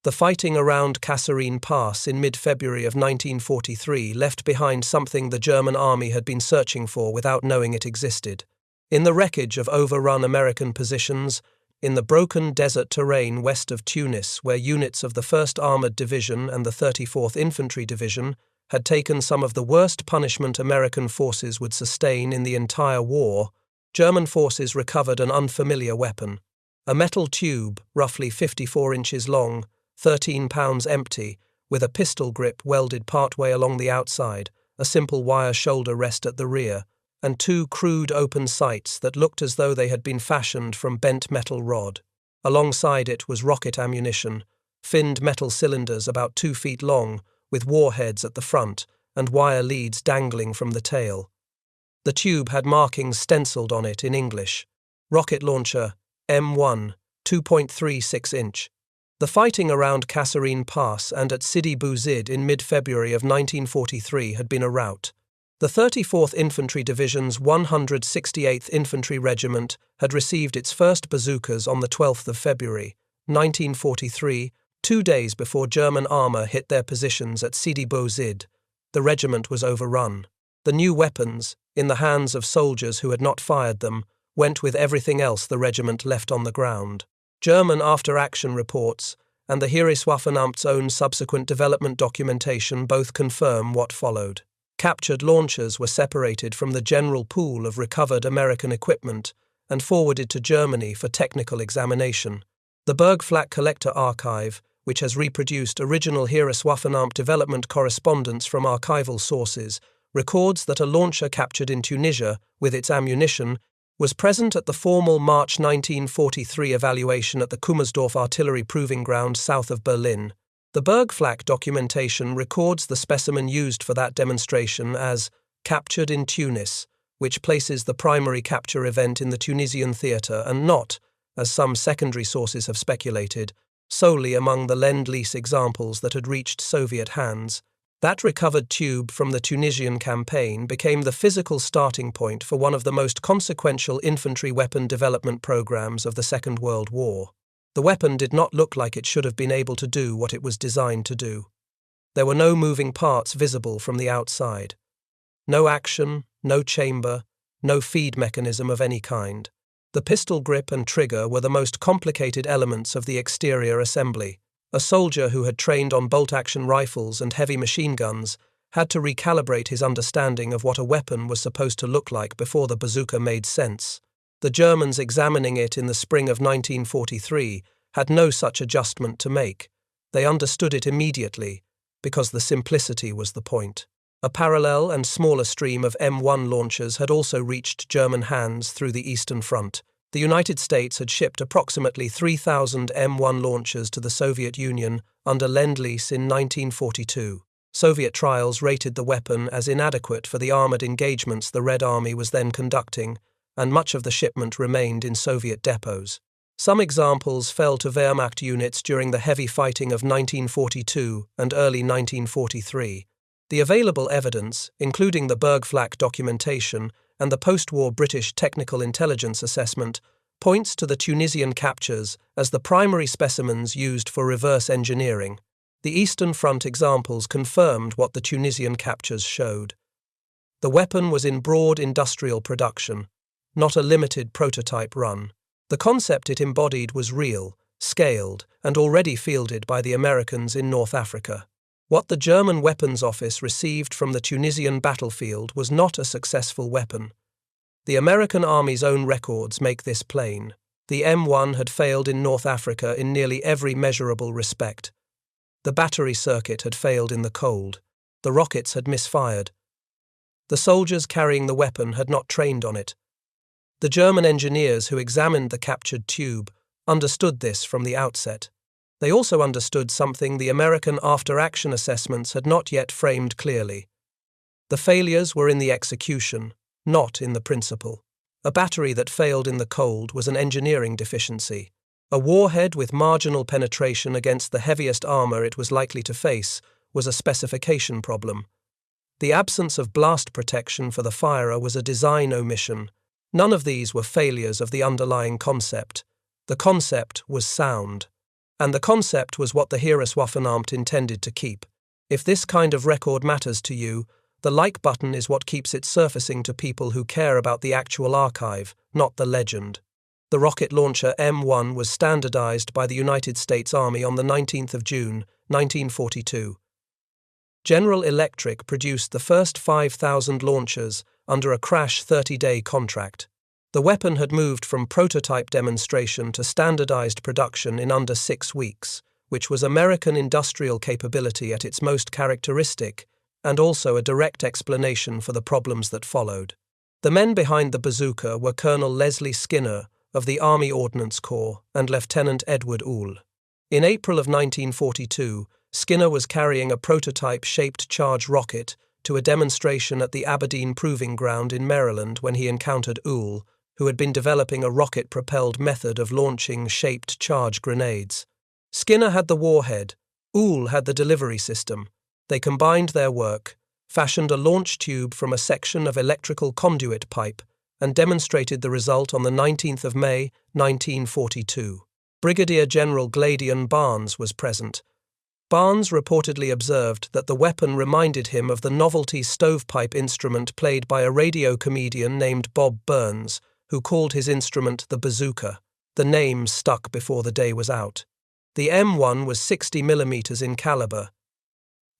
The fighting around Kasserine Pass in mid-February of 1943 left behind something the German army had been searching for without knowing it existed. In the wreckage of overrun American positions, in the broken desert terrain west of Tunis, where units of the 1st Armored Division and the 34th Infantry Division had taken some of the worst punishment American forces would sustain in the entire war, German forces recovered an unfamiliar weapon. A metal tube, roughly 54 inches long, 13 pounds empty, with a pistol grip welded partway along the outside, a simple wire shoulder rest at the rear, and 2 crude open sights that looked as though they had been fashioned from bent metal rod. Alongside it was rocket ammunition, finned metal cylinders about 2 feet long, with warheads at the front and wire leads dangling from the tail. The tube had markings stenciled on it in English. Rocket launcher, M1, 2.36 inch. The fighting around Kasserine Pass and at Sidi in mid-February of 1943 had been a rout. The 34th Infantry Division's 168th Infantry Regiment had received its first bazookas on the 12th of February, 1943, 2 days before German armour hit their positions at Sidi Bouzid. The regiment was overrun. The new weapons, in the hands of soldiers who had not fired them, went with everything else the regiment left on the ground. German after-action reports and the Heereswaffenamt's own subsequent development documentation both confirm what followed. Captured launchers were separated from the general pool of recovered American equipment and forwarded to Germany for technical examination. The Bergflak Collector Archive, which has reproduced original Heereswaffenamt development correspondence from archival sources, records that a launcher captured in Tunisia, with its ammunition, was present at the formal March 1943 evaluation at the Kummersdorf artillery proving ground south of Berlin. The Bergflak documentation records the specimen used for that demonstration as captured in Tunis, which places the primary capture event in the Tunisian theatre and not, as some secondary sources have speculated, solely among the Lend-Lease examples that had reached Soviet hands. That recovered tube from the Tunisian campaign became the physical starting point for one of the most consequential infantry weapon development programs of the Second World War. The weapon did not look like it should have been able to do what it was designed to do. There were no moving parts visible from the outside. No action, no chamber, no feed mechanism of any kind. The pistol grip and trigger were the most complicated elements of the exterior assembly. A soldier who had trained on bolt-action rifles and heavy machine guns had to recalibrate his understanding of what a weapon was supposed to look like before the bazooka made sense. The Germans examining it in the spring of 1943 had no such adjustment to make. They understood it immediately, because the simplicity was the point. A parallel and smaller stream of M1 launchers had also reached German hands through the Eastern Front. The United States had shipped approximately 3,000 M1 launchers to the Soviet Union under Lend-Lease in 1942. Soviet trials rated the weapon as inadequate for the armoured engagements the Red Army was then conducting, and much of the shipment remained in Soviet depots. Some examples fell to Wehrmacht units during the heavy fighting of 1942 and early 1943. The available evidence, including the Bergflak documentation and the post-war British Technical Intelligence Assessment, points to the Tunisian captures as the primary specimens used for reverse engineering. The Eastern Front examples confirmed what the Tunisian captures showed. The weapon was in broad industrial production, not a limited prototype run. The concept it embodied was real, scaled, and already fielded by the Americans in North Africa. What the German Weapons Office received from the Tunisian battlefield was not a successful weapon. The American Army's own records make this plain. The M1 had failed in North Africa in nearly every measurable respect. The battery circuit had failed in the cold. The rockets had misfired. The soldiers carrying the weapon had not trained on it. The German engineers who examined the captured tube understood this from the outset. They also understood something the American after-action assessments had not yet framed clearly. The failures were in the execution, not in the principle. A battery that failed in the cold was an engineering deficiency. A warhead with marginal penetration against the heaviest armor it was likely to face was a specification problem. The absence of blast protection for the firer was a design omission. None of these were failures of the underlying concept. The concept was sound. And the concept was what the Heereswaffenamt intended to keep. If this kind of record matters to you, the like button is what keeps it surfacing to people who care about the actual archive, not the legend. The rocket launcher M1 was standardized by the United States Army on the 19th of June, 1942. General Electric produced the first 5,000 launchers under a crash 30-day contract. The weapon had moved from prototype demonstration to standardized production in under 6 weeks, which was American industrial capability at its most characteristic, and also a direct explanation for the problems that followed. The men behind the bazooka were Colonel Leslie Skinner of the Army Ordnance Corps and Lieutenant Edward Ohl. In April of 1942, Skinner was carrying a prototype-shaped charge rocket to a demonstration at the Aberdeen Proving Ground in Maryland when he encountered Ohl, who had been developing a rocket-propelled method of launching shaped charge grenades. Skinner had the warhead, Ohl had the delivery system. They combined their work, fashioned a launch tube from a section of electrical conduit pipe, and demonstrated the result on the 19th of May, 1942. Brigadier General Gladion Barnes was present. Barnes reportedly observed that the weapon reminded him of the novelty stovepipe instrument played by a radio comedian named Bob Burns, who called his instrument the bazooka. The name stuck before the day was out. The M1 was 60 mm in calibre.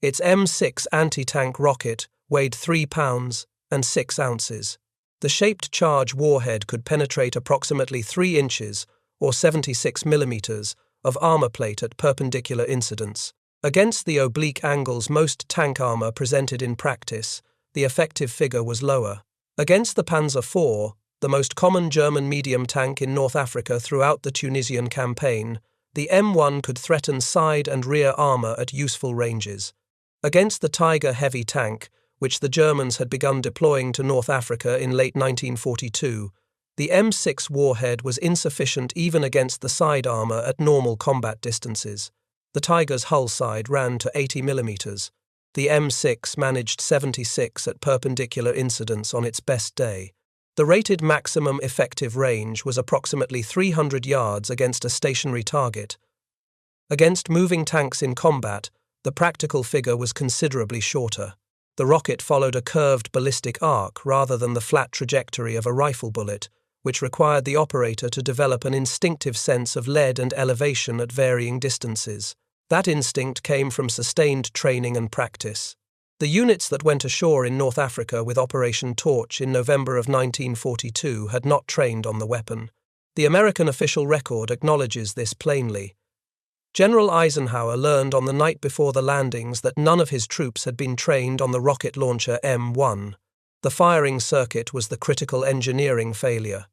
Its M6 anti-tank rocket weighed 3 pounds and 6 ounces. The shaped charge warhead could penetrate approximately 3 inches, or 76 millimeters, of armor plate at perpendicular incidence. Against the oblique angles most tank armor presented in practice, the effective figure was lower. Against the Panzer IV, the most common German medium tank in North Africa throughout the Tunisian campaign, the M1 could threaten side and rear armor at useful ranges. Against the Tiger heavy tank, which the Germans had begun deploying to North Africa in late 1942, the M6 warhead was insufficient even against the side armor at normal combat distances. The Tiger's hull side ran to 80 mm. The M6 managed 76 at perpendicular incidence on its best day. The rated maximum effective range was approximately 300 yards against a stationary target. Against moving tanks in combat, the practical figure was considerably shorter. The rocket followed a curved ballistic arc rather than the flat trajectory of a rifle bullet, which required the operator to develop an instinctive sense of lead and elevation at varying distances. That instinct came from sustained training and practice. The units that went ashore in North Africa with Operation Torch in November of 1942 had not trained on the weapon. The American official record acknowledges this plainly. General Eisenhower learned on the night before the landings that none of his troops had been trained on the rocket launcher M1. The firing circuit was the critical engineering failure.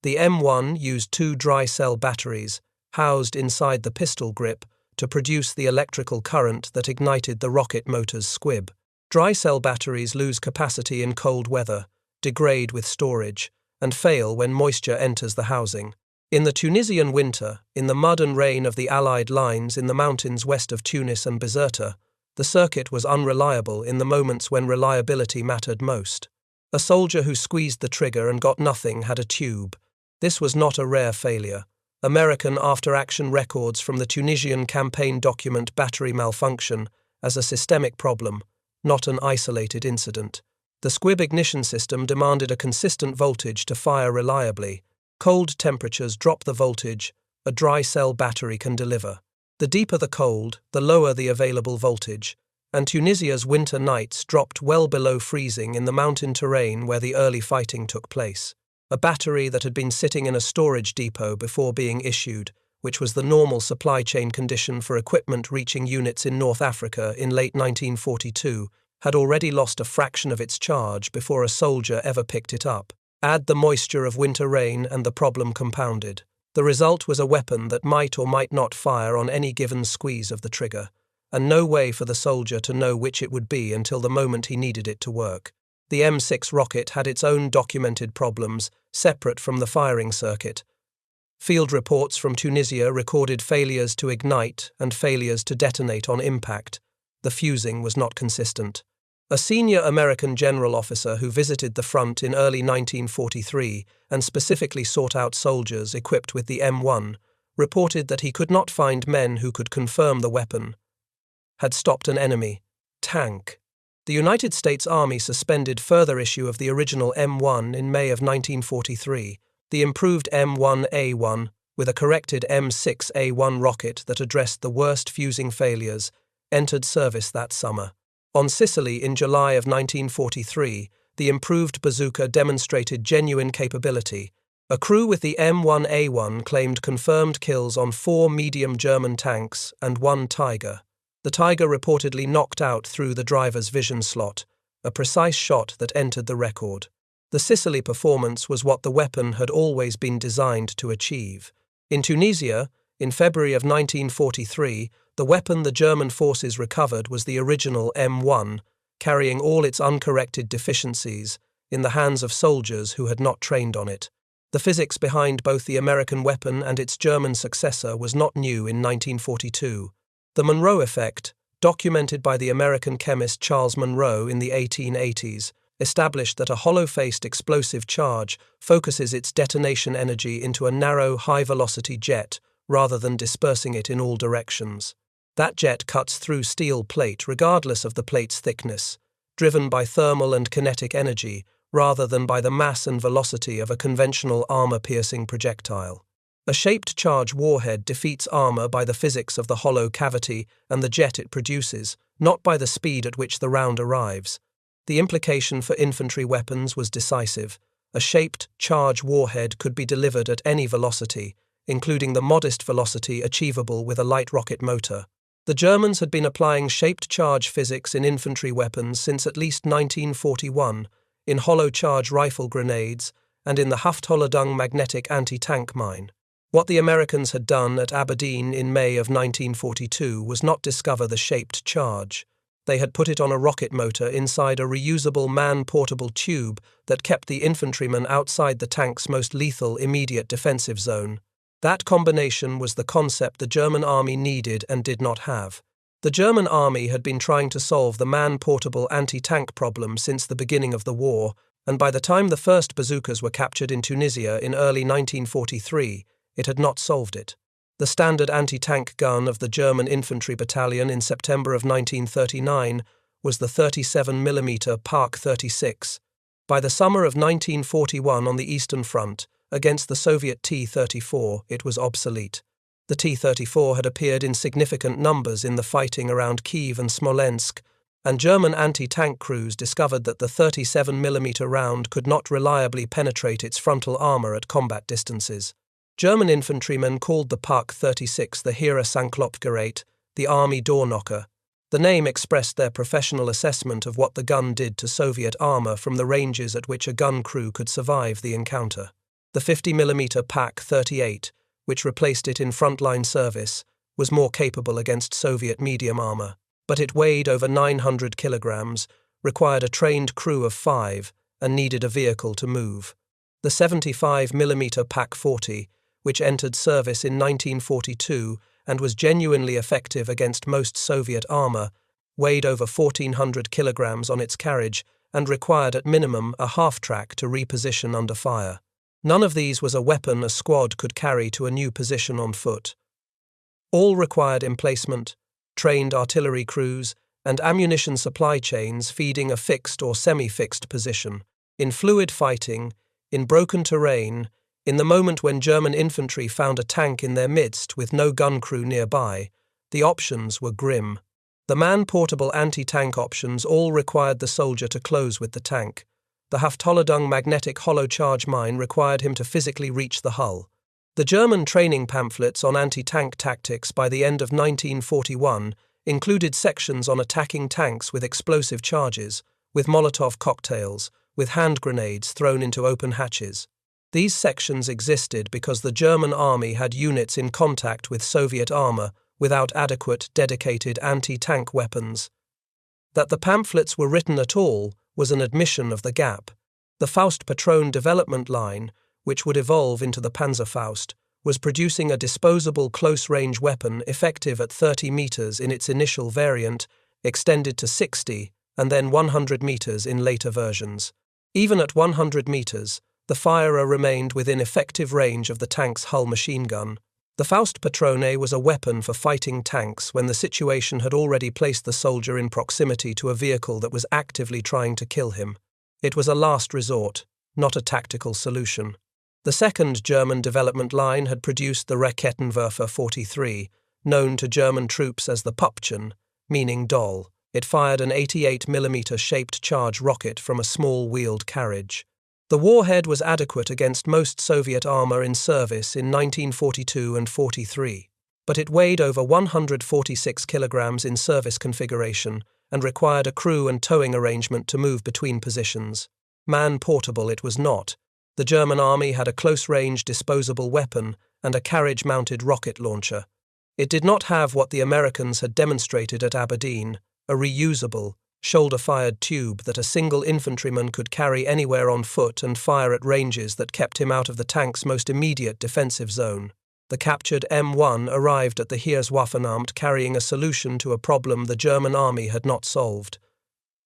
The M1 used 2 dry cell batteries, housed inside the pistol grip, to produce the electrical current that ignited the rocket motor's squib. Dry cell batteries lose capacity in cold weather, degrade with storage, and fail when moisture enters the housing. In the Tunisian winter, in the mud and rain of the Allied lines in the mountains west of Tunis and Bizerta, the circuit was unreliable in the moments when reliability mattered most. A soldier who squeezed the trigger and got nothing had a tube. This was not a rare failure. American after-action records from the Tunisian campaign document battery malfunction as a systemic problem, not an isolated incident. The squib ignition system demanded a consistent voltage to fire reliably. Cold temperatures drop the voltage a dry cell battery can deliver. The deeper the cold, the lower the available voltage, and Tunisia's winter nights dropped well below freezing in the mountain terrain where the early fighting took place. A battery that had been sitting in a storage depot before being issued, which was the normal supply chain condition for equipment reaching units in North Africa in late 1942, had already lost a fraction of its charge before a soldier ever picked it up. Add the moisture of winter rain and the problem compounded. The result was a weapon that might or might not fire on any given squeeze of the trigger, and no way for the soldier to know which it would be until the moment he needed it to work. The M6 rocket had its own documented problems, separate from the firing circuit. Field reports from Tunisia recorded failures to ignite and failures to detonate on impact. The fusing was not consistent. A senior American general officer who visited the front in early 1943 and specifically sought out soldiers equipped with the M1 reported that he could not find men who could confirm the weapon had stopped an enemy tank. The United States Army suspended further issue of the original M1 in May of 1943, the improved M1A1, with a corrected M6A1 rocket that addressed the worst fusing failures, entered service that summer. On Sicily in July of 1943, the improved bazooka demonstrated genuine capability. A crew with the M1A1 claimed confirmed kills on 4 medium German tanks and 1 Tiger. The Tiger reportedly knocked out through the driver's vision slot, a precise shot that entered the record. The Sicily performance was what the weapon had always been designed to achieve. In Tunisia, in February of 1943, the weapon the German forces recovered was the original M1, carrying all its uncorrected deficiencies, in the hands of soldiers who had not trained on it. The physics behind both the American weapon and its German successor was not new in 1942. The Monroe effect, documented by the American chemist Charles Monroe in the 1880s, established that a hollow-faced explosive charge focuses its detonation energy into a narrow, high-velocity jet rather than dispersing it in all directions. That jet cuts through steel plate regardless of the plate's thickness, driven by thermal and kinetic energy rather than by the mass and velocity of a conventional armor-piercing projectile. A shaped charge warhead defeats armor by the physics of the hollow cavity and the jet it produces, not by the speed at which the round arrives. The implication for infantry weapons was decisive. A shaped charge warhead could be delivered at any velocity, including the modest velocity achievable with a light rocket motor. The Germans had been applying shaped charge physics in infantry weapons since at least 1941, in hollow charge rifle grenades and in the Haftholledung magnetic anti-tank mine. What the Americans had done at Aberdeen in May of 1942 was not discover the shaped charge. They had put it on a rocket motor inside a reusable man-portable tube that kept the infantrymen outside the tank's most lethal immediate defensive zone. That combination was the concept the German army needed and did not have. The German army had been trying to solve the man-portable anti-tank problem since the beginning of the war, and by the time the first bazookas were captured in Tunisia in early 1943, it had not solved it. The standard anti-tank gun of the German infantry battalion in September of 1939 was the 37mm Park 36. By the summer of 1941 on the Eastern Front, against the Soviet T-34, it was obsolete. The T-34 had appeared in significant numbers in the fighting around Kiev and Smolensk, and German anti-tank crews discovered that the 37mm round could not reliably penetrate its frontal armor at combat distances. German infantrymen called the Park 36 the Heereswaffenamt, the army door knocker. The name expressed their professional assessment of what the gun did to Soviet armor from the ranges at which a gun crew could survive the encounter. The 50mm Pak 38, which replaced it in frontline service, was more capable against Soviet medium armor, but it weighed over 900 kilograms, required a trained crew of 5, and needed a vehicle to move. The 75mm Pak 40, which entered service in 1942 and was genuinely effective against most Soviet armor, weighed over 1,400 kilograms on its carriage and required at minimum a half-track to reposition under fire. None of these was a weapon a squad could carry to a new position on foot. All required emplacement, trained artillery crews, and ammunition supply chains feeding a fixed or semi-fixed position. In fluid fighting, in broken terrain, in the moment when German infantry found a tank in their midst with no gun crew nearby, the options were grim. The man-portable anti-tank options all required the soldier to close with the tank. The Haftholledung magnetic hollow charge mine required him to physically reach the hull. The German training pamphlets on anti-tank tactics by the end of 1941 included sections on attacking tanks with explosive charges, with Molotov cocktails, with hand grenades thrown into open hatches. These sections existed because the German army had units in contact with Soviet armor without adequate, dedicated anti-tank weapons. That the pamphlets were written at all was an admission of the gap. The Faust Patron development line, which would evolve into the Panzerfaust, was producing a disposable close-range weapon effective at 30 meters in its initial variant, extended to 60, and then 100 meters in later versions. Even at 100 meters, the firer remained within effective range of the tank's hull machine gun. The Faustpatrone was a weapon for fighting tanks when the situation had already placed the soldier in proximity to a vehicle that was actively trying to kill him. It was a last resort, not a tactical solution. The second German development line had produced the Raketenwerfer 43, known to German troops as the Pupchen, meaning doll. It fired an 88mm shaped charge rocket from a small wheeled carriage. The warhead was adequate against most Soviet armor in service in 1942 and 43, but it weighed over 146 kilograms in service configuration and required a crew and towing arrangement to move between positions. Man-portable it was not. The German army had a close-range disposable weapon and a carriage-mounted rocket launcher. It did not have what the Americans had demonstrated at Aberdeen, a reusable, shoulder-fired tube that a single infantryman could carry anywhere on foot and fire at ranges that kept him out of the tank's most immediate defensive zone. The captured M1 arrived at the Heereswaffenamt carrying a solution to a problem the German army had not solved.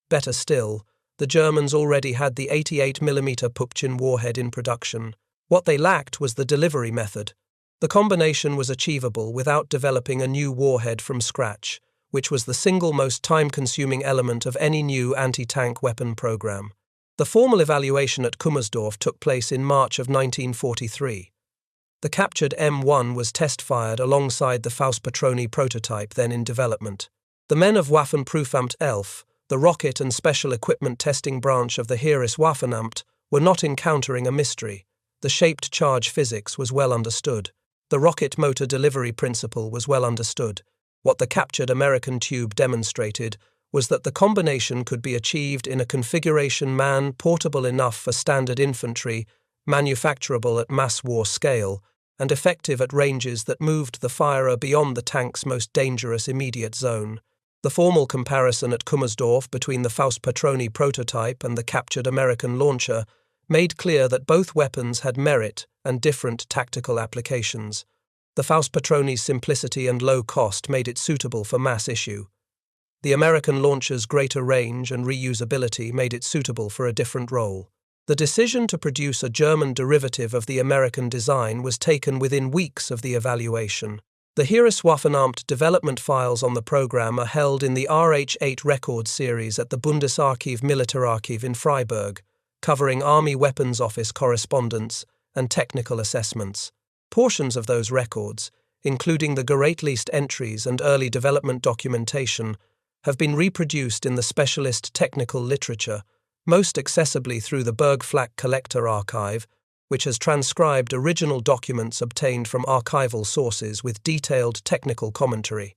Better still, the Germans already had the 88mm Pupchen warhead in production. What they lacked was the delivery method. The combination was achievable without developing a new warhead from scratch, which was the single most time-consuming element of any new anti-tank weapon program. The formal evaluation at Kummersdorf took place in March of 1943. The captured M1 was test-fired alongside the Faustpatrone prototype then in development. The men of Waffenprüfamt 11, the rocket and special equipment testing branch of the Heereswaffenamt, were not encountering a mystery. The shaped charge physics was well understood. The rocket motor delivery principle was well understood. What the captured American tube demonstrated was that the combination could be achieved in a configuration man-portable enough for standard infantry, manufacturable at mass war scale, and effective at ranges that moved the firer beyond the tank's most dangerous immediate zone. The formal comparison at Kummersdorf between the Faustpatrone prototype and the captured American launcher made clear that both weapons had merit and different tactical applications. The Faustpatrone's simplicity and low cost made it suitable for mass issue. The American launcher's greater range and reusability made it suitable for a different role. The decision to produce a German derivative of the American design was taken within weeks of the evaluation. The Heereswaffenamt development files on the program are held in the RH8 record series at the Bundesarchiv Militärarchiv in Freiburg, covering Army Weapons Office correspondence and technical assessments. Portions of those records, including the Geräteliste entries and early development documentation, have been reproduced in the specialist technical literature, most accessibly through the Bergflack Collector Archive, which has transcribed original documents obtained from archival sources with detailed technical commentary.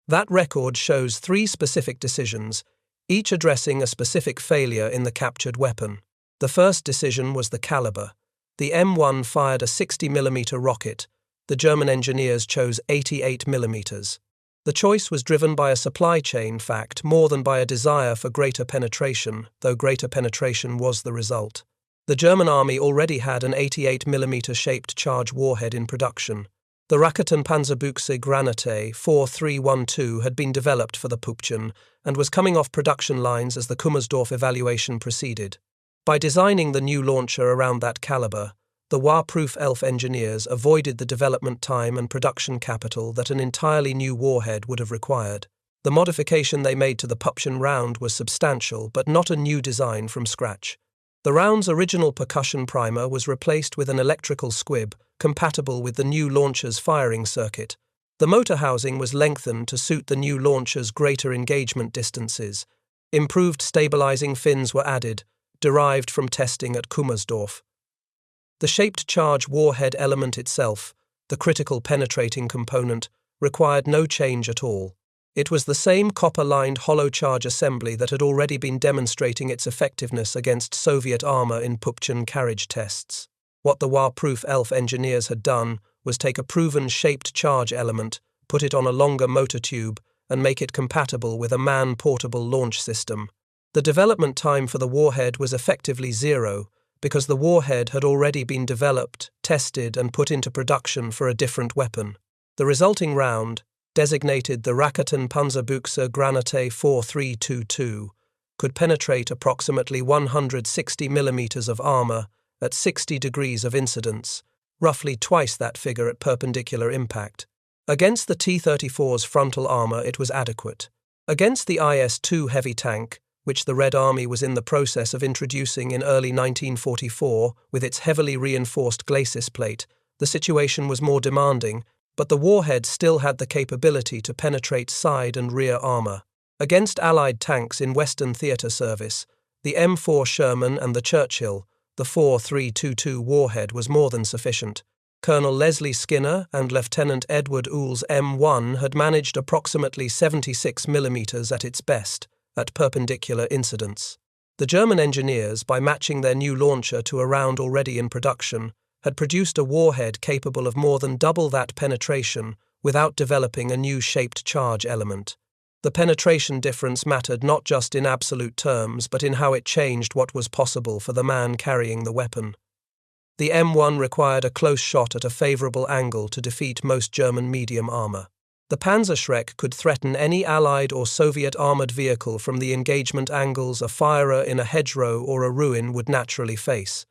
That record shows 3 specific decisions, each addressing a specific failure in the captured weapon. The first decision was the caliber. The M1 fired a 60mm rocket. The German engineers chose 88mm. The choice was driven by a supply chain fact more than by a desire for greater penetration, though greater penetration was the result. The German army already had an 88mm shaped charge warhead in production. The Raketen Panzerbuchse Granate 4312 had been developed for the Pupchen and was coming off production lines as the Kummersdorf evaluation proceeded. By designing the new launcher around that caliber, the Waffenprüfamt engineers avoided the development time and production capital that an entirely new warhead would have required. The modification they made to the Pupchen round was substantial, but not a new design from scratch. The round's original percussion primer was replaced with an electrical squib, compatible with the new launcher's firing circuit. The motor housing was lengthened to suit the new launcher's greater engagement distances. Improved stabilizing fins were added, derived from testing at Kummersdorf. The shaped charge warhead element itself, the critical penetrating component, required no change at all. It was the same copper-lined hollow charge assembly that had already been demonstrating its effectiveness against Soviet armor in Pupchen carriage tests. What the Waffenprüfamt engineers had done was take a proven shaped charge element, put it on a longer motor tube, and make it compatible with a man-portable launch system. The development time for the warhead was effectively 0, because the warhead had already been developed, tested, and put into production for a different weapon. The resulting round, designated the Raketen Panzerbuchse Granate 4322, could penetrate approximately 160 mm of armor at 60 degrees of incidence, roughly twice that figure at perpendicular impact. Against the T-34's frontal armor, it was adequate. Against the IS-2 heavy tank, which the Red Army was in the process of introducing in early 1944 with its heavily reinforced glacis plate, the situation was more demanding, but the warhead still had the capability to penetrate side and rear armor. Against Allied tanks in Western theater service, the M4 Sherman and the Churchill, the 4.322 warhead was more than sufficient. Colonel Leslie Skinner and Lieutenant Edward Oole's M1 had managed approximately 76 mm at its best, at perpendicular incidence. The German engineers, by matching their new launcher to a round already in production, had produced a warhead capable of more than double that penetration without developing a new shaped charge element. The penetration difference mattered not just in absolute terms, but in how it changed what was possible for the man carrying the weapon. The M1 required a close shot at a favorable angle to defeat most German medium armor. The Panzerschreck could threaten any Allied or Soviet armored vehicle from the engagement angles a firer in a hedgerow or a ruin would naturally face.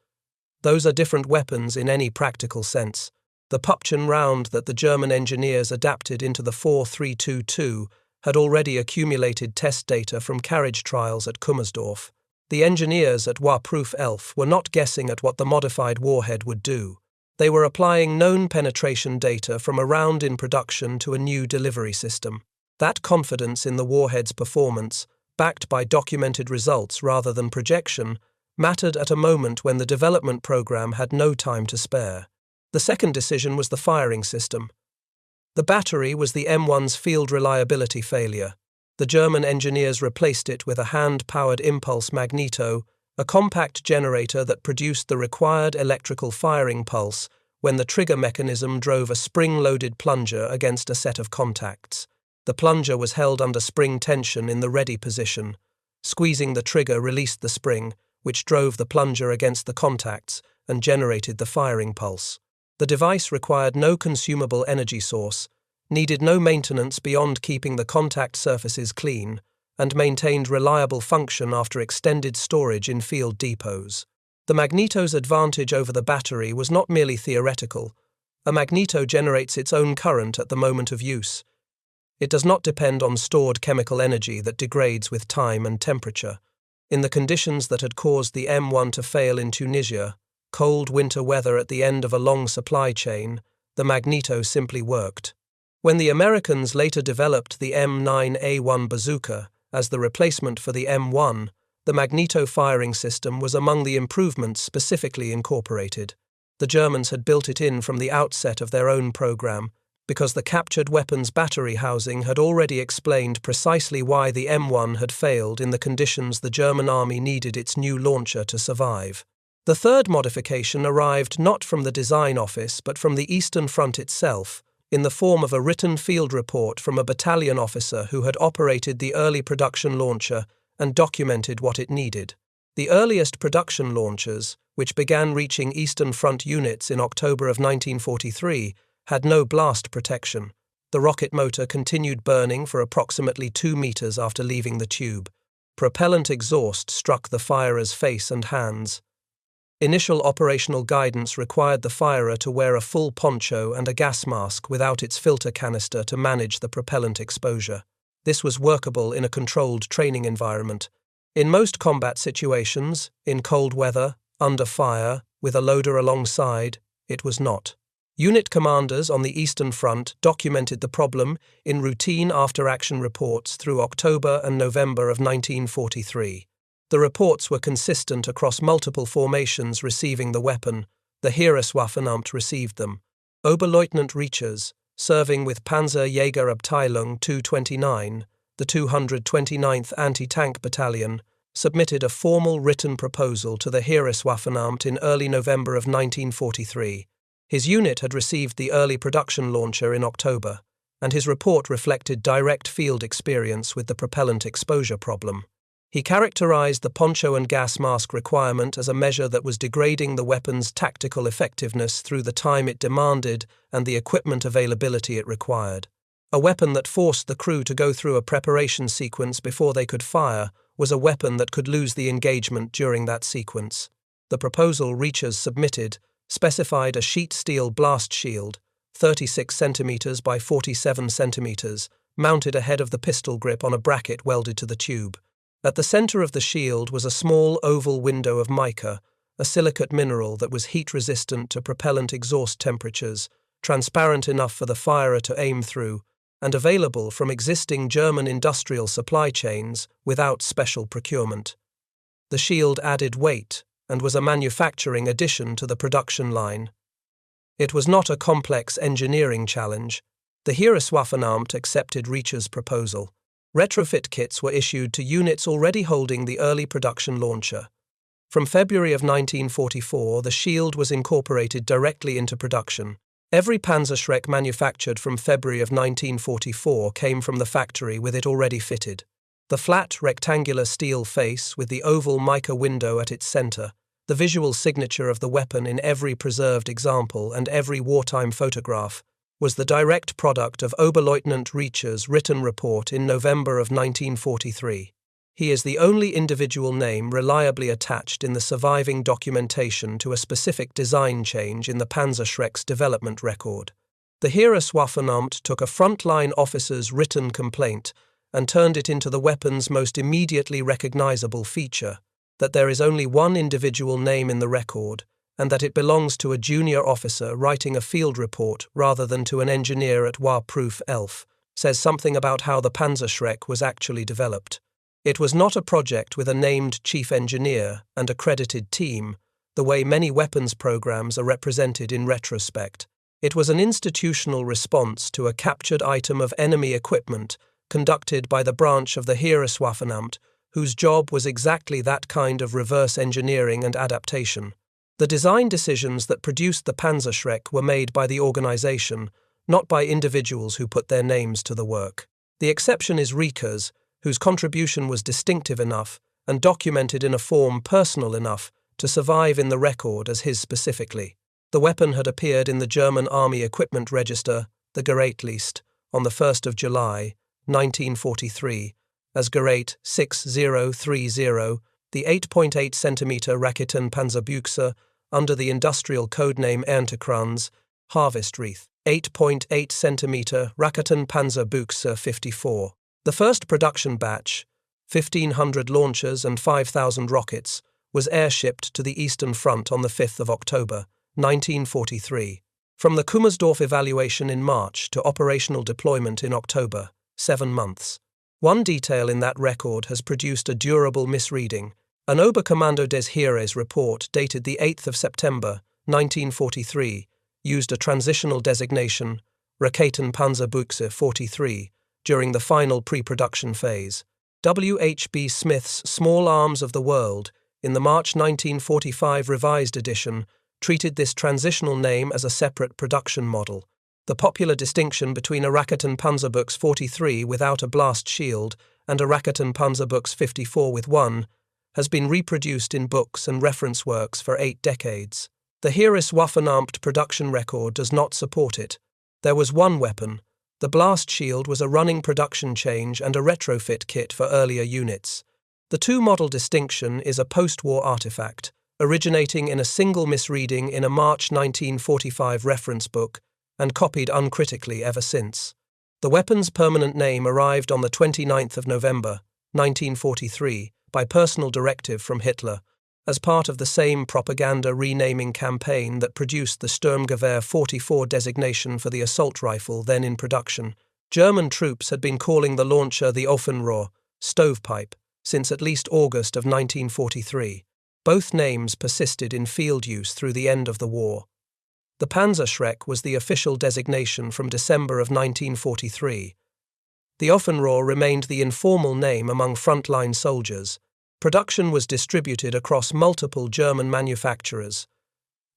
Those are different weapons in any practical sense. The Pupchen round that the German engineers adapted into the 4.322 had already accumulated test data from carriage trials at Kummersdorf. The engineers at Waffenprüfamt were not guessing at what the modified warhead would do. They were applying known penetration data from a round in production to a new delivery system. That confidence in the warhead's performance, backed by documented results rather than projection, mattered at a moment when the development program had no time to spare. The second decision was the firing system. The battery was the M1's field reliability failure. The German engineers replaced it with a hand-powered impulse magneto, a compact generator that produced the required electrical firing pulse when the trigger mechanism drove a spring-loaded plunger against a set of contacts. The plunger was held under spring tension in the ready position. Squeezing the trigger released the spring, which drove the plunger against the contacts and generated the firing pulse. The device required no consumable energy source, needed no maintenance beyond keeping the contact surfaces clean, and maintained reliable function after extended storage in field depots. The magneto's advantage over the battery was not merely theoretical. A magneto generates its own current at the moment of use. It does not depend on stored chemical energy that degrades with time and temperature. In the conditions that had caused the M1 to fail in Tunisia, cold winter weather at the end of a long supply chain, the magneto simply worked. When the Americans later developed the M9A1 Bazooka as the replacement for the M1, the magneto firing system was among the improvements specifically incorporated. The Germans had built it in from the outset of their own program, because the captured weapons battery housing had already explained precisely why the M1 had failed in the conditions the German army needed its new launcher to survive. The third modification arrived not from the design office but from the Eastern Front itself, in the form of a written field report from a battalion officer who had operated the early production launcher and documented what it needed. The earliest production launchers, which began reaching Eastern Front units in October of 1943, had no blast protection. The rocket motor continued burning for approximately 2 meters after leaving the tube. Propellant exhaust struck the firer's face and hands. Initial operational guidance required the firer to wear a full poncho and a gas mask without its filter canister to manage the propellant exposure. This was workable in a controlled training environment. In most combat situations, in cold weather, under fire, with a loader alongside, it was not. Unit commanders on the Eastern Front documented the problem in routine after-action reports through October and November of 1943. The reports were consistent across multiple formations receiving the weapon. The Heereswaffenamt received them. Oberleutnant Riechers, serving with Panzerjägerabteilung 229, the 229th Anti-Tank Battalion, submitted a formal written proposal to the Heereswaffenamt in early November of 1943. His unit had received the early production launcher in October, and his report reflected direct field experience with the propellant exposure problem. He characterized the poncho and gas mask requirement as a measure that was degrading the weapon's tactical effectiveness through the time it demanded and the equipment availability it required. A weapon that forced the crew to go through a preparation sequence before they could fire was a weapon that could lose the engagement during that sequence. The proposal Riechers submitted specified a sheet steel blast shield, 36 cm by 47 cm, mounted ahead of the pistol grip on a bracket welded to the tube. At the center of the shield was a small oval window of mica, a silicate mineral that was heat-resistant to propellant exhaust temperatures, transparent enough for the firer to aim through, and available from existing German industrial supply chains without special procurement. The shield added weight and was a manufacturing addition to the production line. It was not a complex engineering challenge. The Heereswaffenamt accepted Riechers' proposal. Retrofit kits were issued to units already holding the early production launcher. From February of 1944, the shield was incorporated directly into production. Every Panzerschreck manufactured from February of 1944 came from the factory with it already fitted. The flat, rectangular steel face with the oval mica window at its center, the visual signature of the weapon in every preserved example and every wartime photograph, was the direct product of Oberleutnant Riechers' written report in November of 1943. He is the only individual name reliably attached in the surviving documentation to a specific design change in the Panzerschreck's development record. The Heereswaffenamt took a frontline officer's written complaint and turned it into the weapon's most immediately recognizable feature, that there is only one individual name in the record, and that it belongs to a junior officer writing a field report rather than to an engineer at Waffenprüfamt, says something about how the Panzerschreck was actually developed. It was not a project with a named chief engineer and a credited team, the way many weapons programs are represented in retrospect. It was an institutional response to a captured item of enemy equipment conducted by the branch of the Heereswaffenamt, whose job was exactly that kind of reverse engineering and adaptation. The design decisions that produced the Panzerschreck were made by the organization, not by individuals who put their names to the work. The exception is Riechers, whose contribution was distinctive enough and documented in a form personal enough to survive in the record as his specifically. The weapon had appeared in the German Army Equipment Register, the Geräteliste, on the 1st of July, 1943, as Gerät 6030, the 8.8 cm Raketen Panzerbüchse, under the industrial codename Erntekranz, Harvest Wreath, 8.8 cm Raketen Panzerbüchse 54. The first production batch, 1,500 launchers and 5,000 rockets, was airshipped to the Eastern Front on the 5th of October, 1943. From the Kummersdorf evaluation in March to operational deployment in October, 7 months. One detail in that record has produced a durable misreading. An Oberkommando des Heeres report dated the 8th of September, 1943, used a transitional designation, Raketen Panzerbüchse 43, during the final pre-production phase. W.H.B. Smith's Small Arms of the World, in the March 1945 revised edition, treated this transitional name as a separate production model. The popular distinction between a Raketen Panzerbüchse 43 without a blast shield and a Raketen Panzerbüchse 54 with one has been reproduced in books and reference works for 8 decades. The Heereswaffenamt production record does not support it. There was one weapon. The blast shield was a running production change and a retrofit kit for earlier units. The two-model distinction is a post-war artifact, originating in a single misreading in a March 1945 reference book and copied uncritically ever since. The weapon's permanent name arrived on the 29th of November, 1943, by personal directive from Hitler, as part of the same propaganda renaming campaign that produced the Sturmgewehr 44 designation for the assault rifle then in production. German troops had been calling the launcher the Ofenrohr, stovepipe, since at least August of 1943. Both names persisted in field use through the end of the war. The Panzerschreck was the official designation from December of 1943. The Ofenrohr remained the informal name among frontline soldiers. Production was distributed across multiple German manufacturers.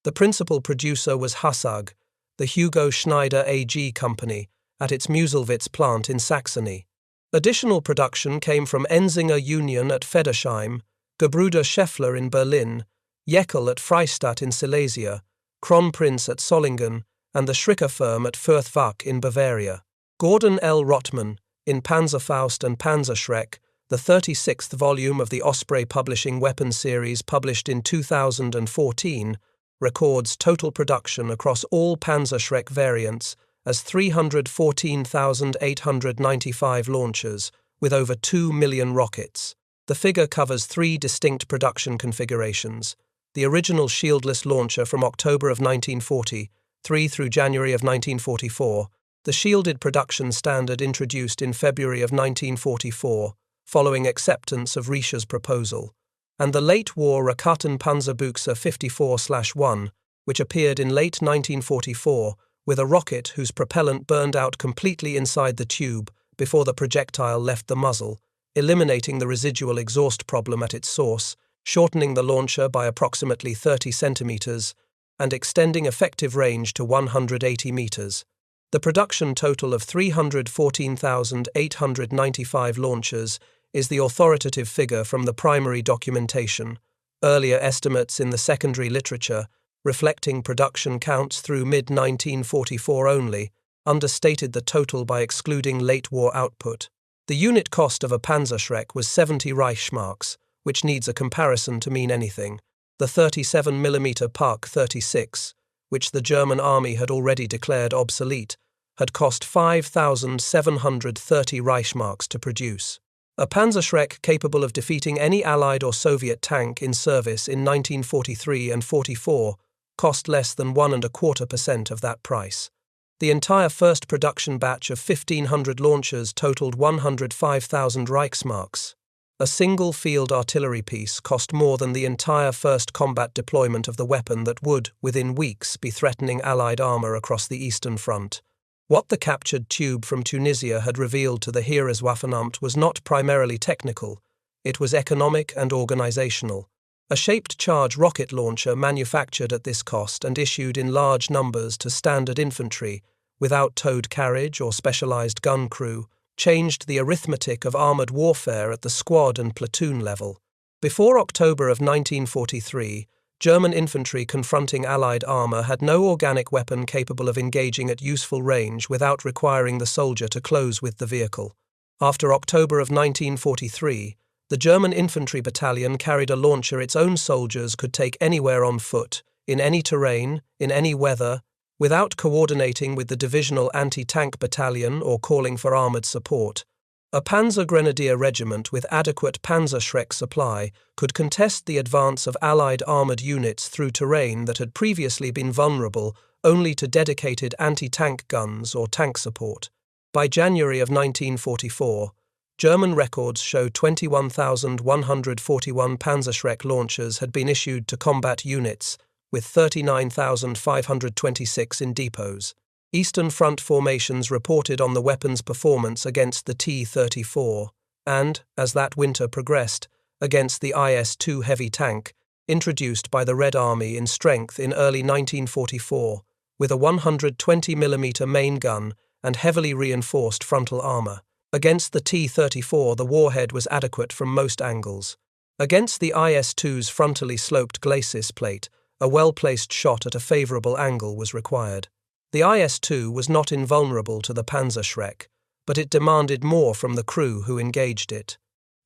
The principal producer was Hassag, the Hugo Schneider AG company, at its Muselwitz plant in Saxony. Additional production came from Ensinger Union at Federsheim, Gebrüder Scheffler in Berlin, Jeckel at Freistadt in Silesia, Kronprinz at Solingen, and the Schricker firm at Fürthwach in Bavaria. Gordon L. Rottmann, in Panzerfaust and Panzerschreck, the 36th volume of the Osprey Publishing Weapons series published in 2014, records total production across all Panzerschreck variants as 314,895 launchers, with over 2 million rockets. The figure covers 3 distinct production configurations: the original shieldless launcher from October of 1943 through January of 1944, the shielded production standard introduced in February of 1944, following acceptance of Riechers' proposal, and the late-war Rakuten Panzerbuchse 54/1, which appeared in late 1944 with a rocket whose propellant burned out completely inside the tube before the projectile left the muzzle, eliminating the residual exhaust problem at its source, shortening the launcher by approximately 30 centimeters, and extending effective range to 180 meters. The production total of 314,895 launchers is the authoritative figure from the primary documentation. Earlier estimates in the secondary literature, reflecting production counts through mid-1944 only, understated the total by excluding late-war output. The unit cost of a Panzerschreck was 70 Reichsmarks, which needs a comparison to mean anything. The 37mm Park 36, which the German army had already declared obsolete, had cost 5,730 Reichsmarks to produce. A Panzerschreck capable of defeating any Allied or Soviet tank in service in 1943 and 44 cost less than 1.25% of that price. The entire first production batch of 1,500 launchers totaled 105,000 Reichsmarks. A single field artillery piece cost more than the entire first combat deployment of the weapon that would, within weeks, be threatening Allied armor across the Eastern Front. What the captured tube from Tunisia had revealed to the Heereswaffenamt was not primarily technical, it was economic and organizational. A shaped charge rocket launcher manufactured at this cost and issued in large numbers to standard infantry, without towed carriage or specialized gun crew, changed the arithmetic of armored warfare at the squad and platoon level. Before October of 1943, German infantry confronting Allied armor had no organic weapon capable of engaging at useful range without requiring the soldier to close with the vehicle. After October of 1943, the German infantry battalion carried a launcher its own soldiers could take anywhere on foot, in any terrain, in any weather, without coordinating with the divisional anti-tank battalion or calling for armored support. A Panzer Grenadier regiment with adequate Panzerschreck supply could contest the advance of Allied armored units through terrain that had previously been vulnerable only to dedicated anti-tank guns or tank support. By January of 1944, German records show 21,141 Panzerschreck launchers had been issued to combat units, with 39,526 in depots. Eastern Front formations reported on the weapon's performance against the T-34 and, as that winter progressed, against the IS-2 heavy tank, introduced by the Red Army in strength in early 1944, with a 120mm main gun and heavily reinforced frontal armor. Against the T-34, the warhead was adequate from most angles. Against the IS-2's frontally sloped glacis plate, a well-placed shot at a favorable angle was required. The IS-2 was not invulnerable to the Panzerschreck, but it demanded more from the crew who engaged it.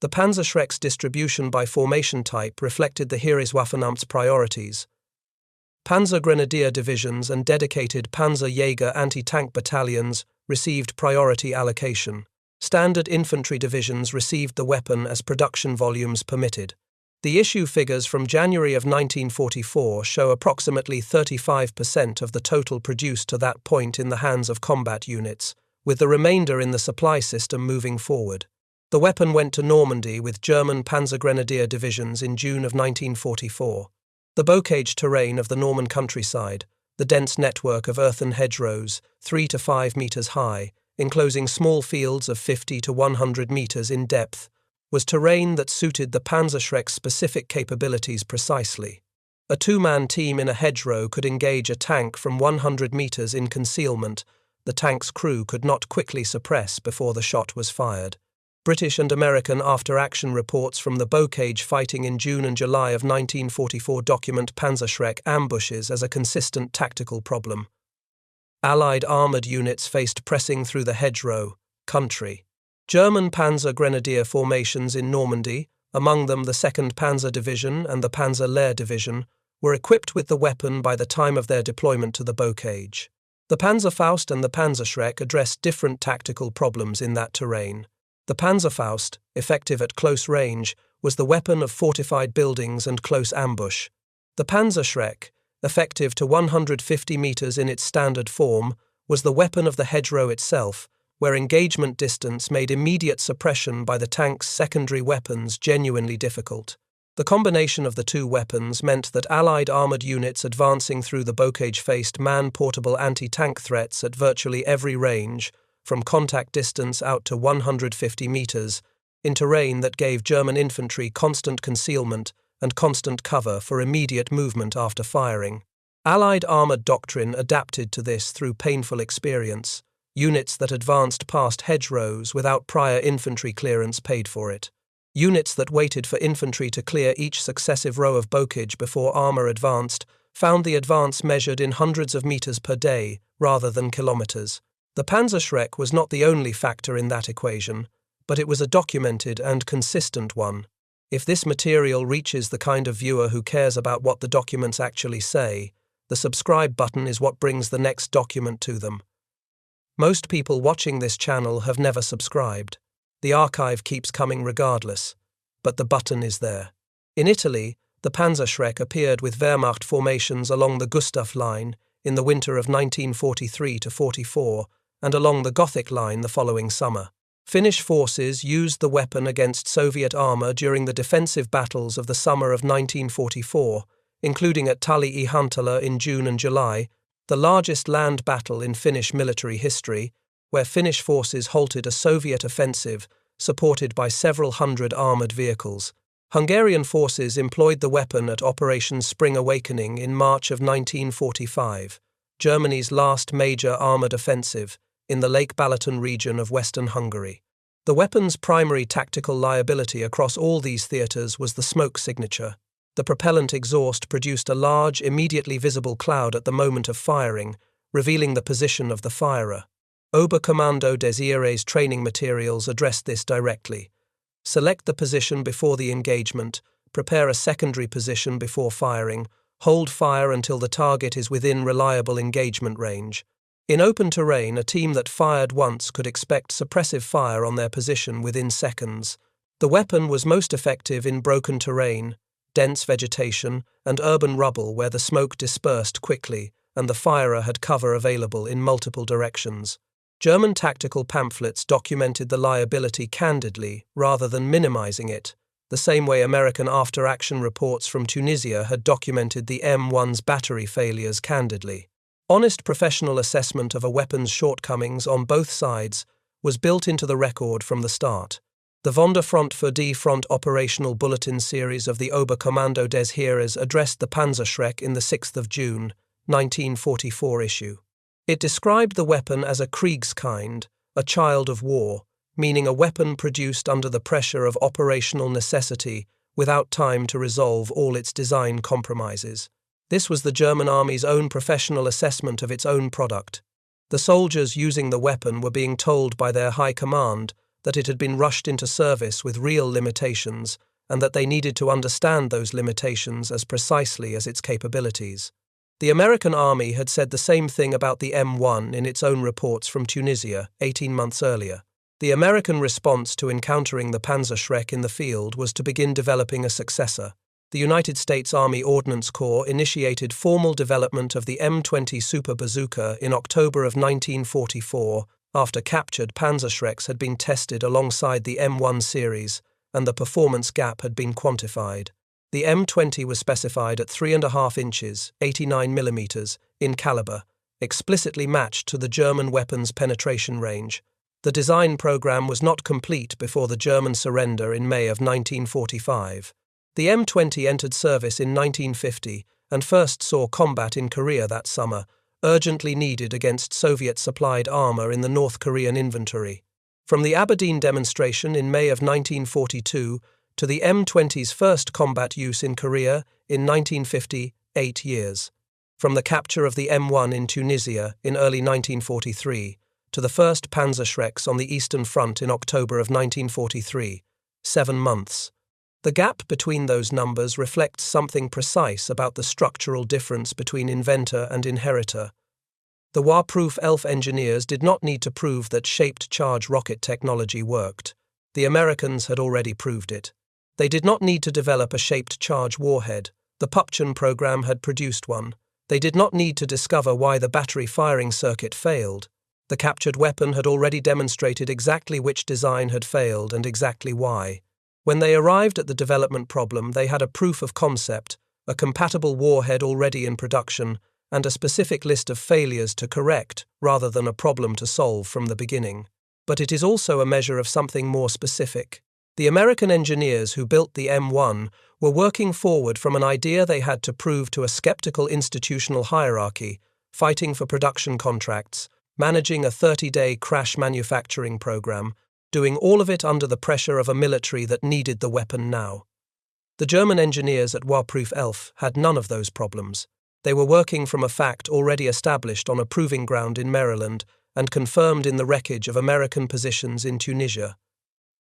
The Panzerschreck's distribution by formation type reflected the Heereswaffenamt's priorities. Panzer Grenadier divisions and dedicated Panzerjäger anti-tank battalions received priority allocation. Standard infantry divisions received the weapon as production volumes permitted. The issue figures from January of 1944 show approximately 35% of the total produced to that point in the hands of combat units, with the remainder in the supply system moving forward. The weapon went to Normandy with German Panzer Grenadier divisions in June of 1944. The bocage terrain of the Norman countryside, the dense network of earthen hedgerows, 3 to 5 meters high, enclosing small fields of 50 to 100 meters in depth, was terrain that suited the Panzerschreck's specific capabilities precisely. A two-man team in a hedgerow could engage a tank from 100 meters in concealment the tank's crew could not quickly suppress before the shot was fired. British and American after-action reports from the bocage fighting in June and July of 1944 document Panzerschreck ambushes as a consistent tactical problem. Allied armoured units faced pressing through the hedgerow country. German Panzer Grenadier formations in Normandy, among them the 2nd Panzer Division and the Panzer Lehr Division, were equipped with the weapon by the time of their deployment to the Bocage. The Panzerfaust and the Panzerschreck addressed different tactical problems in that terrain. The Panzerfaust, effective at close range, was the weapon of fortified buildings and close ambush. The Panzerschreck, effective to 150 meters in its standard form, was the weapon of the hedgerow itself, where engagement distance made immediate suppression by the tank's secondary weapons genuinely difficult. The combination of the two weapons meant that Allied armoured units advancing through the Bocage faced man-portable anti-tank threats at virtually every range, from contact distance out to 150 metres, in terrain that gave German infantry constant concealment and constant cover for immediate movement after firing. Allied armoured doctrine adapted to this through painful experience. Units that advanced past hedgerows without prior infantry clearance paid for it. Units that waited for infantry to clear each successive row of bocage before armour advanced found the advance measured in hundreds of metres per day rather than kilometres. The Panzerschreck was not the only factor in that equation, but it was a documented and consistent one. If this material reaches the kind of viewer who cares about what the documents actually say, the subscribe button is what brings the next document to them. Most people watching this channel have never subscribed. The archive keeps coming regardless, but the button is there. In Italy, the Panzerschreck appeared with Wehrmacht formations along the Gustav Line in the winter of 1943–44 and along the Gothic Line the following summer. Finnish forces used the weapon against Soviet armour during the defensive battles of the summer of 1944, including at Tali-Ihantala in June and July, the largest land battle in Finnish military history, where Finnish forces halted a Soviet offensive supported by several hundred armoured vehicles. Hungarian forces employed the weapon at Operation Spring Awakening in March of 1945, Germany's last major armoured offensive, in the Lake Balaton region of western Hungary. The weapon's primary tactical liability across all these theatres was the smoke signature. The propellant exhaust produced a large, immediately visible cloud at the moment of firing, revealing the position of the firer. Oberkommando des Heeres training materials addressed this directly. Select the position before the engagement, prepare a secondary position before firing, hold fire until the target is within reliable engagement range. In open terrain, a team that fired once could expect suppressive fire on their position within seconds. The weapon was most effective in broken terrain, dense vegetation, and urban rubble where the smoke dispersed quickly and the firer had cover available in multiple directions. German tactical pamphlets documented the liability candidly rather than minimizing it, the same way American after-action reports from Tunisia had documented the M1's battery failures candidly. Honest professional assessment of a weapon's shortcomings on both sides was built into the record from the start. The Vonderfront für die Front operational bulletin series of the Oberkommando des Heeres addressed the Panzerschreck in the 6th of June, 1944 issue. It described the weapon as a Kriegskind, a child of war, meaning a weapon produced under the pressure of operational necessity without time to resolve all its design compromises. This was the German Army's own professional assessment of its own product. The soldiers using the weapon were being told by their high command that it had been rushed into service with real limitations and that they needed to understand those limitations as precisely as its capabilities. The American Army had said the same thing about the M1 in its own reports from Tunisia 18 months earlier. The American response to encountering the Panzerschreck in the field was to begin developing a successor. The United States Army Ordnance Corps initiated formal development of the M20 Super Bazooka in October of 1944 after captured Panzerschrecks had been tested alongside the M1 series and the performance gap had been quantified. The M20 was specified at 3.5 inches, 89 millimeters, in calibre, explicitly matched to the German weapon's penetration range. The design program was not complete before the German surrender in May of 1945. The M20 entered service in 1950 and first saw combat in Korea that summer, urgently needed against Soviet-supplied armour in the North Korean inventory. From the Aberdeen demonstration in May of 1942 to the M20's first combat use in Korea in 1950, 8 years. From the capture of the M1 in Tunisia in early 1943 to the first Panzerschrecks on the Eastern Front in October of 1943, 7 months. The gap between those numbers reflects something precise about the structural difference between inventor and inheritor. The war-proof ELF engineers did not need to prove that shaped charge rocket technology worked. The Americans had already proved it. They did not need to develop a shaped charge warhead. The Pupchin program had produced one. They did not need to discover why the battery firing circuit failed. The captured weapon had already demonstrated exactly which design had failed and exactly why. When they arrived at the development problem, they had a proof of concept, a compatible warhead already in production, and a specific list of failures to correct rather than a problem to solve from the beginning. But it is also a measure of something more specific. The American engineers who built the M1 were working forward from an idea they had to prove to a skeptical institutional hierarchy, fighting for production contracts, managing a 30-day crash manufacturing program, doing all of it under the pressure of a military that needed the weapon now. The German engineers at Warproof ELF had none of those problems. They were working from a fact already established on a proving ground in Maryland and confirmed in the wreckage of American positions in Tunisia.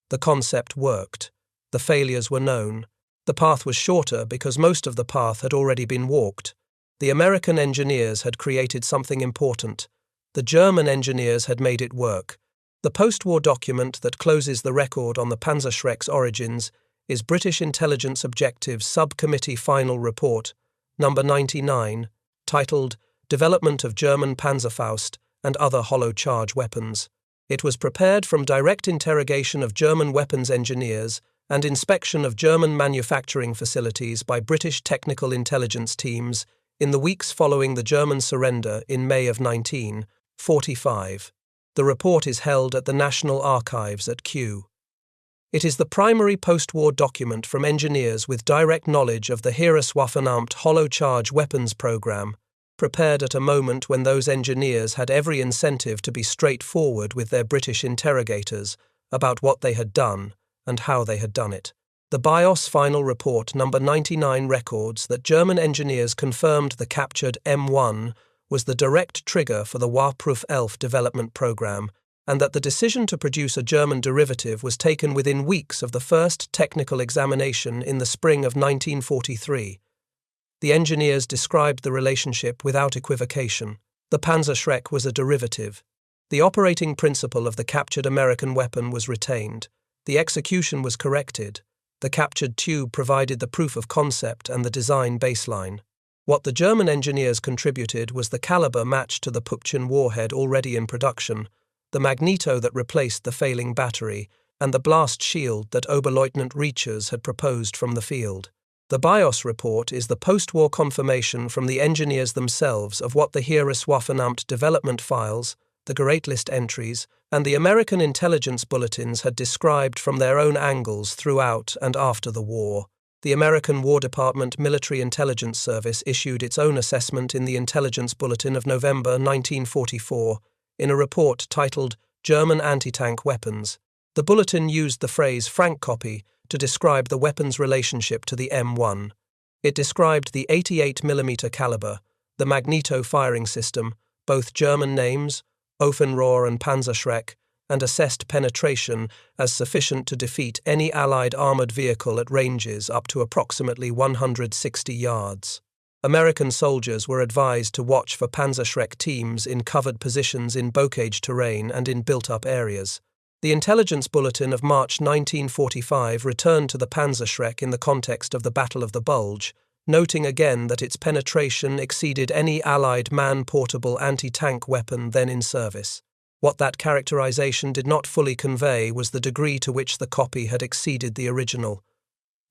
The concept worked. The failures were known. The path was shorter because most of the path had already been walked. The American engineers had created something important. The German engineers had made it work. The post-war document that closes the record on the Panzerschreck's origins is British Intelligence Objectives Subcommittee Final Report, number 99, titled Development of German Panzerfaust and Other Hollow Charge Weapons. It was prepared from direct interrogation of German weapons engineers and inspection of German manufacturing facilities by British technical intelligence teams in the weeks following the German surrender in May of 1945. The report is held at the National Archives at Kew. It is the primary post-war document from engineers with direct knowledge of the Heereswaffenamt hollow charge weapons program, prepared at a moment when those engineers had every incentive to be straightforward with their British interrogators about what they had done and how they had done it. The BIOS Final Report number 99 records that German engineers confirmed the captured M1 was the direct trigger for the Warproof ELF development program, and that the decision to produce a German derivative was taken within weeks of the first technical examination in the spring of 1943. The engineers described the relationship without equivocation. The Panzerschreck was a derivative. The operating principle of the captured American weapon was retained. The execution was corrected. The captured tube provided the proof of concept and the design baseline. What the German engineers contributed was the caliber matched to the Pupchin warhead already in production, the magneto that replaced the failing battery, and the blast shield that Oberleutnant Riechers had proposed from the field. The BIOS report is the post-war confirmation from the engineers themselves of what the Heereswaffenamt development files, the Great List entries, and the American intelligence bulletins had described from their own angles throughout and after the war. The American War Department Military Intelligence Service issued its own assessment in the Intelligence Bulletin of November 1944, in a report titled German Anti-Tank Weapons. The bulletin used the phrase frank copy to describe the weapon's relationship to the M1. It described the 88mm caliber, the magneto firing system, both German names, Offenrohr and Panzerschreck, and assessed penetration as sufficient to defeat any Allied armoured vehicle at ranges up to approximately 160 yards. American soldiers were advised to watch for Panzerschreck teams in covered positions in bocage terrain and in built-up areas. The Intelligence Bulletin of March 1945 returned to the Panzerschreck in the context of the Battle of the Bulge, noting again that its penetration exceeded any Allied man-portable anti-tank weapon then in service. What that characterization did not fully convey was the degree to which the copy had exceeded the original.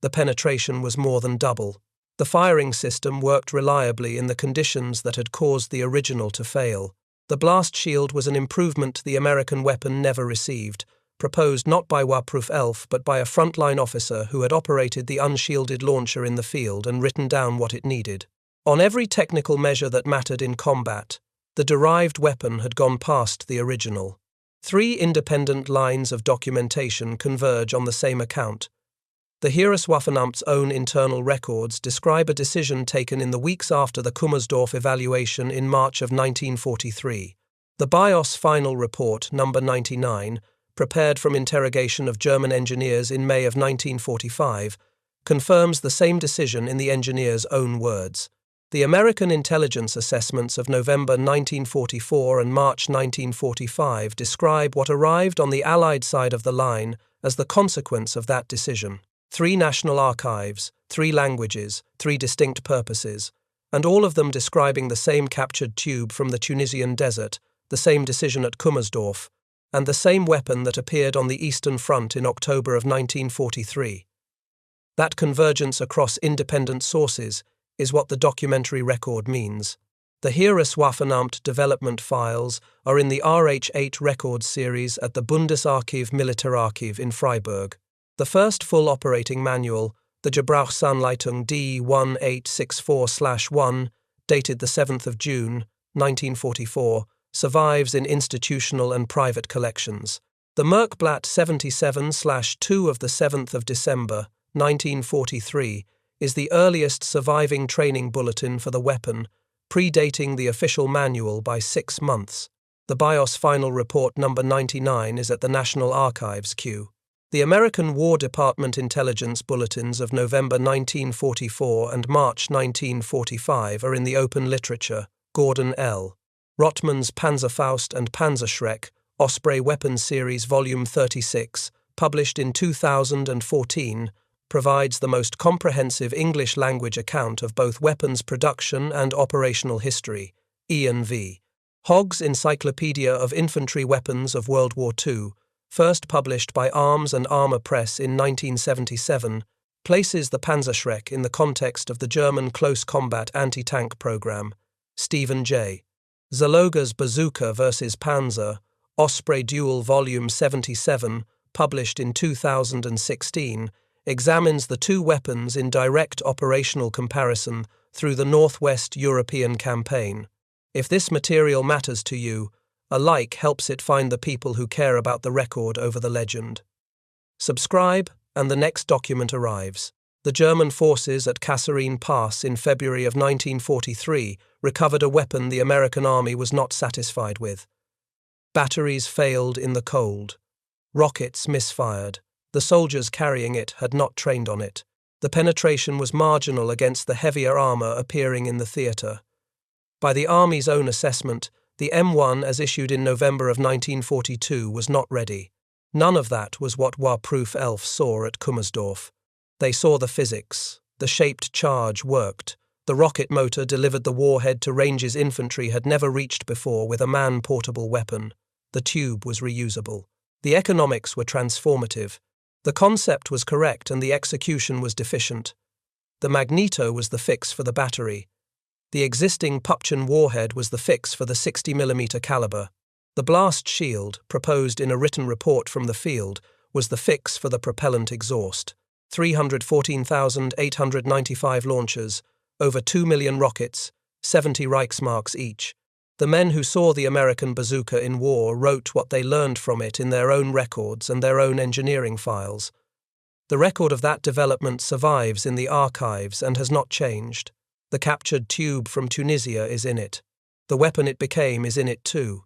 The penetration was more than double. The firing system worked reliably in the conditions that had caused the original to fail. The blast shield was an improvement the American weapon never received, proposed not by Warproof ELF but by a frontline officer who had operated the unshielded launcher in the field and written down what it needed. On every technical measure that mattered in combat, the derived weapon had gone past the original. 3 independent lines of documentation converge on the same account. The Heereswaffenamt's own internal records describe a decision taken in the weeks after the Kummersdorf evaluation in March of 1943. The BIOS Final Report, number 99, prepared from interrogation of German engineers in May of 1945, confirms the same decision in the engineer's own words. The American intelligence assessments of November 1944 and March 1945 describe what arrived on the Allied side of the line as the consequence of that decision. 3 national archives, 3 languages, 3 distinct purposes, and all of them describing the same captured tube from the Tunisian desert, the same decision at Kummersdorf, and the same weapon that appeared on the Eastern Front in October of 1943. That convergence across independent sources is what the documentary record means. The Heereswaffenamt development files are in the RH8 records series at the Bundesarchiv Militärarchiv in Freiburg. The first full operating manual, the Gebrauchsanleitung D1864/1, dated the 7th of June, 1944, survives in institutional and private collections. The Merkblatt 77/2 of the 7th of December, 1943, is the earliest surviving training bulletin for the weapon, predating the official manual by 6 months. The BIOS Final Report number 99 is at the National Archives queue. The American War Department intelligence bulletins of November 1944 and March 1945 are in the open literature. Gordon L. Rottmann's Panzerfaust and Panzerschreck, Osprey Weapons Series Volume 36, published in 2014, provides the most comprehensive English-language account of both weapons production and operational history. Ian V. Hogg's Encyclopedia of Infantry Weapons of World War II, first published by Arms and Armour Press in 1977, places the Panzerschreck in the context of the German close combat anti-tank program. Stephen J. Zaloga's Bazooka vs. Panzer, Osprey Duel Volume 77, published in 2016, examines the 2 weapons in direct operational comparison through the Northwest European campaign. If this material matters to you, a like helps it find the people who care about the record over the legend. Subscribe, and the next document arrives. The German forces at Kasserine Pass in February of 1943 recovered a weapon the American army was not satisfied with. Batteries failed in the cold. Rockets misfired. The soldiers carrying it had not trained on it. The penetration was marginal against the heavier armor appearing in the theater. By the Army's own assessment, the M1 as issued in November of 1942 was not ready. None of that was what Warproof Elf saw at Kummersdorf. They saw the physics. The shaped charge worked. The rocket motor delivered the warhead to ranges infantry had never reached before with a man-portable weapon. The tube was reusable. The economics were transformative. The concept was correct and the execution was deficient. The magneto was the fix for the battery. The existing Pupchin warhead was the fix for the 60mm caliber. The blast shield, proposed in a written report from the field, was the fix for the propellant exhaust. 314,895 launchers, over 2 million rockets, 70 Reichsmarks each. The men who saw the American bazooka in war wrote what they learned from it in their own records and their own engineering files. The record of that development survives in the archives and has not changed. The captured tube from Tunisia is in it. The weapon it became is in it too.